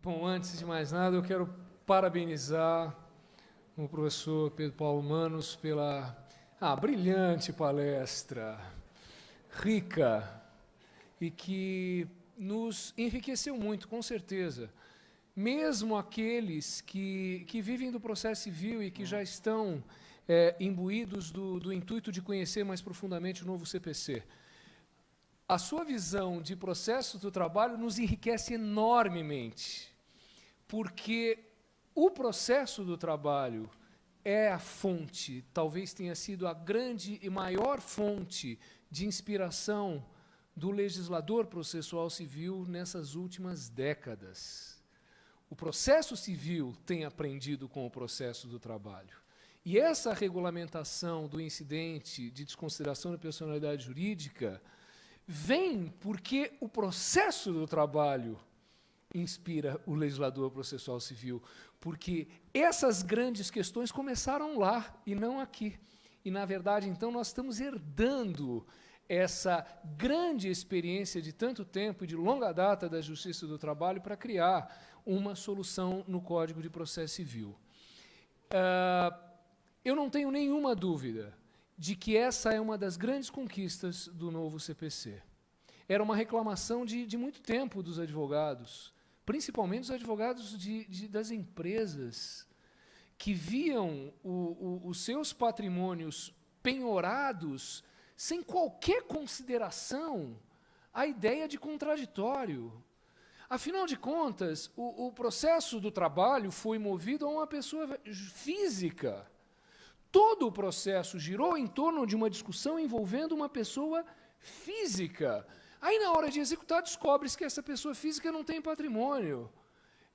Bom, antes de mais nada, eu quero parabenizar o professor Pedro Paulo Manos pela brilhante palestra, rica, e que nos enriqueceu muito, com certeza. Mesmo aqueles que vivem do processo civil e que já estão imbuídos do intuito de conhecer mais profundamente o novo CPC. A sua visão de processo do trabalho nos enriquece enormemente, porque o processo do trabalho é a fonte, talvez tenha sido a grande e maior fonte de inspiração do legislador processual civil nessas últimas décadas. O processo civil tem aprendido com o processo do trabalho. E essa regulamentação do incidente de desconsideração da personalidade jurídica vem porque o processo do trabalho inspira o legislador processual civil, porque essas grandes questões começaram lá e não aqui. E, na verdade, então, nós estamos herdando essa grande experiência de tanto tempo e de longa data da Justiça do Trabalho para criar uma solução no Código de Processo Civil. Eu não tenho nenhuma dúvida de que essa é uma das grandes conquistas do novo CPC. Era uma reclamação de muito tempo dos advogados, principalmente os advogados das empresas, que viam os seus patrimônios penhorados sem qualquer consideração à ideia de contraditório. Afinal de contas, o processo do trabalho foi movido a uma pessoa física. Todo o processo girou em torno de uma discussão envolvendo uma pessoa física. Aí, na hora de executar, descobre-se que essa pessoa física não tem patrimônio,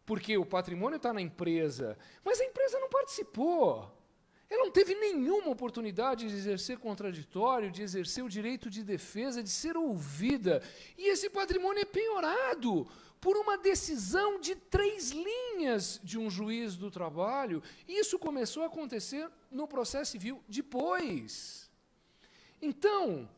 porque o patrimônio está na empresa, mas a empresa não participou. Ela não teve nenhuma oportunidade de exercer contraditório, de exercer o direito de defesa, de ser ouvida. E esse patrimônio é penhorado por uma decisão de 3 linhas de um juiz do trabalho. Isso começou a acontecer no processo civil depois. Então,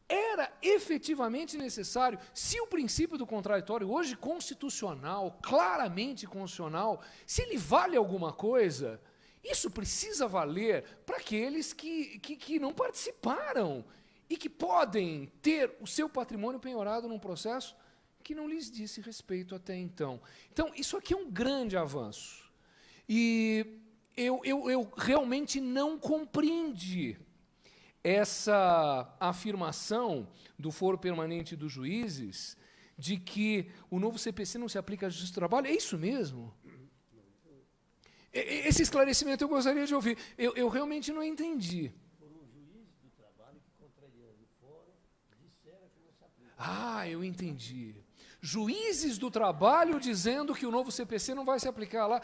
era efetivamente necessário, se o princípio do contraditório, hoje constitucional, claramente constitucional, se ele vale alguma coisa, isso precisa valer para aqueles que não participaram e que podem ter o seu patrimônio penhorado num processo que não lhes disse respeito até então. Então, isso aqui é um grande avanço. E eu realmente não compreendi essa afirmação do Foro Permanente dos Juízes de que o novo CPC não se aplica à Justiça do Trabalho. É isso mesmo? Esse esclarecimento eu gostaria de ouvir. Eu realmente não entendi. Foram os juízes do trabalho que, contrariando o fórum, disseram que não se aplica. Eu entendi. Juízes do trabalho dizendo que o novo CPC não vai se aplicar lá.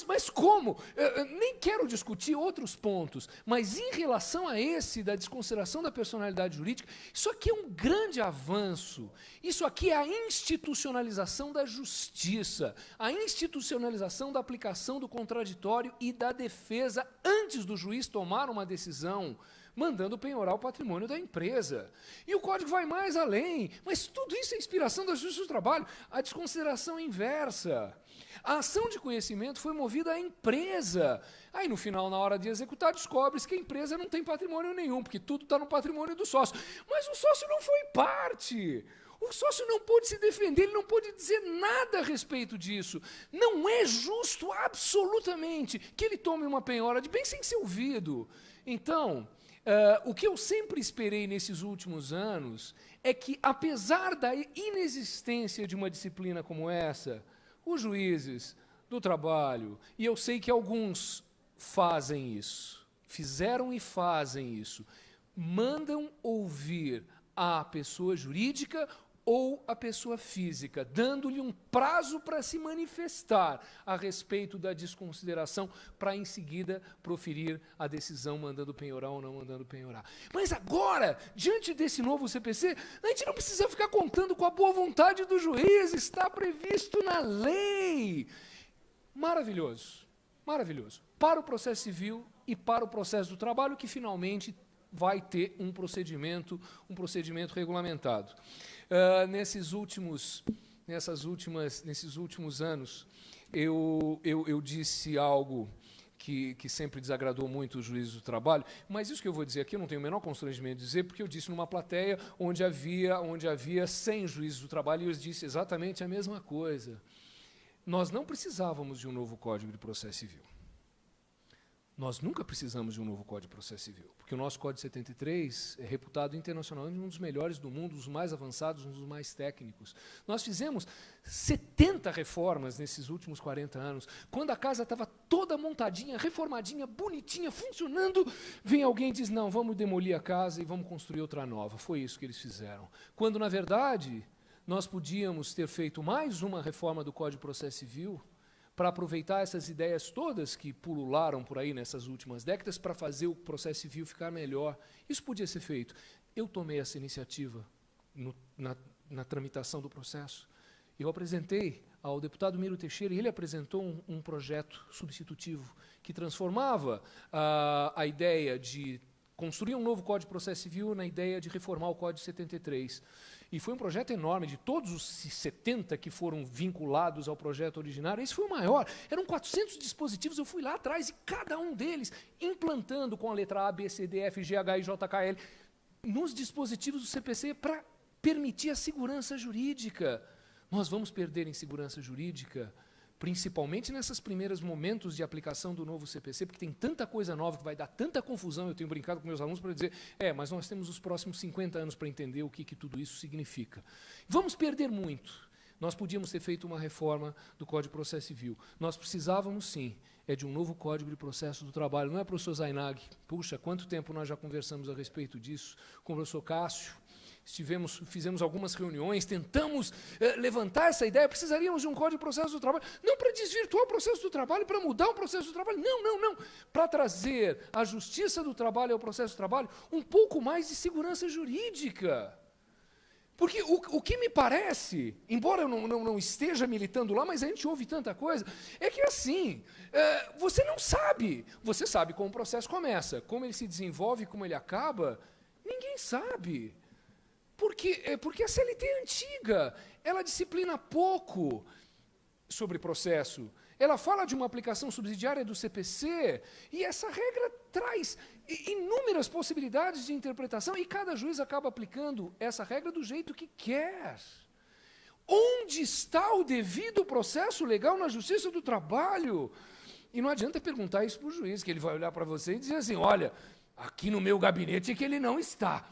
Mas como? Eu nem quero discutir outros pontos, mas em relação a esse da desconsideração da personalidade jurídica, isso aqui é um grande avanço. Isso aqui é a institucionalização da justiça, a institucionalização da aplicação do contraditório e da defesa antes do juiz tomar uma decisão, mandando penhorar o patrimônio da empresa. E o Código vai mais além, mas tudo isso é inspiração da Justiça do Trabalho, a desconsideração inversa. A ação de conhecimento foi movida à empresa. Aí, no final, na hora de executar, descobre-se que a empresa não tem patrimônio nenhum, porque tudo está no patrimônio do sócio. Mas o sócio não foi parte. O sócio não pôde se defender, ele não pôde dizer nada a respeito disso. Não é justo, absolutamente, que ele tome uma penhora de bem sem ser ouvido. Então, o que eu sempre esperei nesses últimos anos é que, apesar da inexistência de uma disciplina como essa, os juízes do trabalho, e eu sei que alguns fazem isso, fizeram e fazem isso, mandam ouvir a pessoa jurídica ou a pessoa física, dando-lhe um prazo para se manifestar a respeito da desconsideração, para em seguida proferir a decisão mandando penhorar ou não mandando penhorar. Mas agora, diante desse novo CPC, a gente não precisa ficar contando com a boa vontade do juiz, está previsto na lei. Maravilhoso, maravilhoso. Para o processo civil e para o processo do trabalho, que finalmente vai ter um procedimento regulamentado. Nesses últimos nesses últimos anos, eu disse algo que sempre desagradou muito os juízes do trabalho, mas isso que eu vou dizer aqui eu não tenho o menor constrangimento de dizer, porque eu disse numa plateia onde havia 100 juízes do trabalho, e eu disse exatamente a mesma coisa. Nós não precisávamos de um novo Código de Processo Civil. Nós nunca precisamos de um novo Código de Processo Civil, porque o nosso Código 73 é reputado internacionalmente um dos melhores do mundo, um dos mais avançados, um dos mais técnicos. Nós fizemos 70 reformas nesses últimos 40 anos. Quando a casa estava toda montadinha, reformadinha, bonitinha, funcionando, vem alguém e diz, não, vamos demolir a casa e vamos construir outra nova. Foi isso que eles fizeram. Quando, na verdade, nós podíamos ter feito mais uma reforma do Código de Processo Civil para aproveitar essas ideias todas que pulularam por aí nessas últimas décadas para fazer o processo civil ficar melhor. Isso podia ser feito. Eu tomei essa iniciativa na tramitação do processo. Eu apresentei ao deputado Miro Teixeira, e ele apresentou um projeto substitutivo que transformava a ideia de construir um novo Código de Processo Civil na ideia de reformar o Código 73. E foi um projeto enorme, de todos os 70 que foram vinculados ao projeto originário, esse foi o maior. Eram 400 dispositivos, eu fui lá atrás e cada um deles implantando com a letra A, B, C, D, F, G, H, I, J, K, L nos dispositivos do CPC para permitir a segurança jurídica. Nós vamos perder em segurança jurídica, principalmente nesses primeiros momentos de aplicação do novo CPC, porque tem tanta coisa nova que vai dar tanta confusão. Eu tenho brincado com meus alunos para dizer, mas nós temos os próximos 50 anos para entender o que tudo isso significa. Vamos perder muito. Nós podíamos ter feito uma reforma do Código de Processo Civil. Nós precisávamos, sim, de um novo Código de Processo do Trabalho. Não é, professor Zainag? Puxa, quanto tempo nós já conversamos a respeito disso com o professor Cássio. Fizemos algumas reuniões, tentamos levantar essa ideia, precisaríamos de um Código de Processo do Trabalho, não para desvirtuar o processo do trabalho, para mudar o processo do trabalho, não, para trazer a justiça do trabalho ao processo do trabalho um pouco mais de segurança jurídica. Porque o que me parece, embora eu não esteja militando lá, mas a gente ouve tanta coisa, é que assim, você não sabe, você sabe como o processo começa, como ele se desenvolve, como ele acaba, ninguém sabe. Porque a CLT é antiga, ela disciplina pouco sobre processo. Ela fala de uma aplicação subsidiária do CPC, e essa regra traz inúmeras possibilidades de interpretação, e cada juiz acaba aplicando essa regra do jeito que quer. Onde está o devido processo legal na Justiça do Trabalho? E não adianta perguntar isso para o juiz, que ele vai olhar para você e dizer assim, olha, aqui no meu gabinete é que ele não está.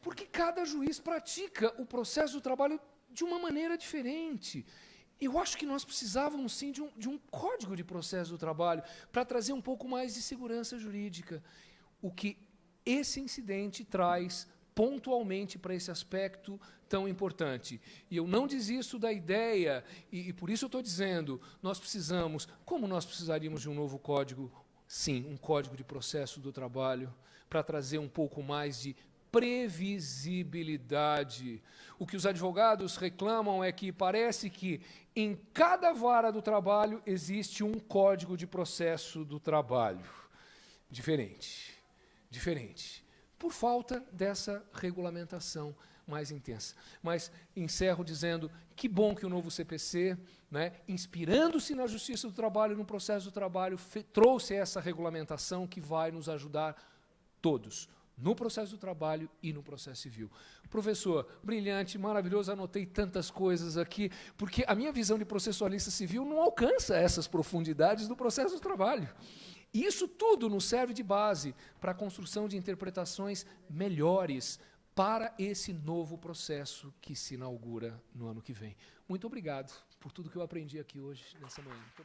Porque cada juiz pratica o processo do trabalho de uma maneira diferente. Eu acho que nós precisávamos, sim, de um Código de Processo do Trabalho para trazer um pouco mais de segurança jurídica. O que esse incidente traz pontualmente para esse aspecto tão importante. E eu não desisto da ideia, e por isso eu estou dizendo, nós precisamos, como nós precisaríamos de um novo código? Sim, um Código de Processo do Trabalho, para trazer um pouco mais de previsibilidade. O que os advogados reclamam é que parece que em cada vara do trabalho existe um Código de Processo do Trabalho. Diferente. Por falta dessa regulamentação mais intensa. Mas encerro dizendo que bom que o novo CPC, inspirando-se na Justiça do Trabalho, no processo do trabalho, trouxe essa regulamentação que vai nos ajudar todos, no processo do trabalho e no processo civil. Professor, brilhante, maravilhoso, anotei tantas coisas aqui, porque a minha visão de processualista civil não alcança essas profundidades do processo do trabalho. E isso tudo nos serve de base para a construção de interpretações melhores para esse novo processo que se inaugura no ano que vem. Muito obrigado por tudo que eu aprendi aqui hoje, nessa manhã. Muito obrigado.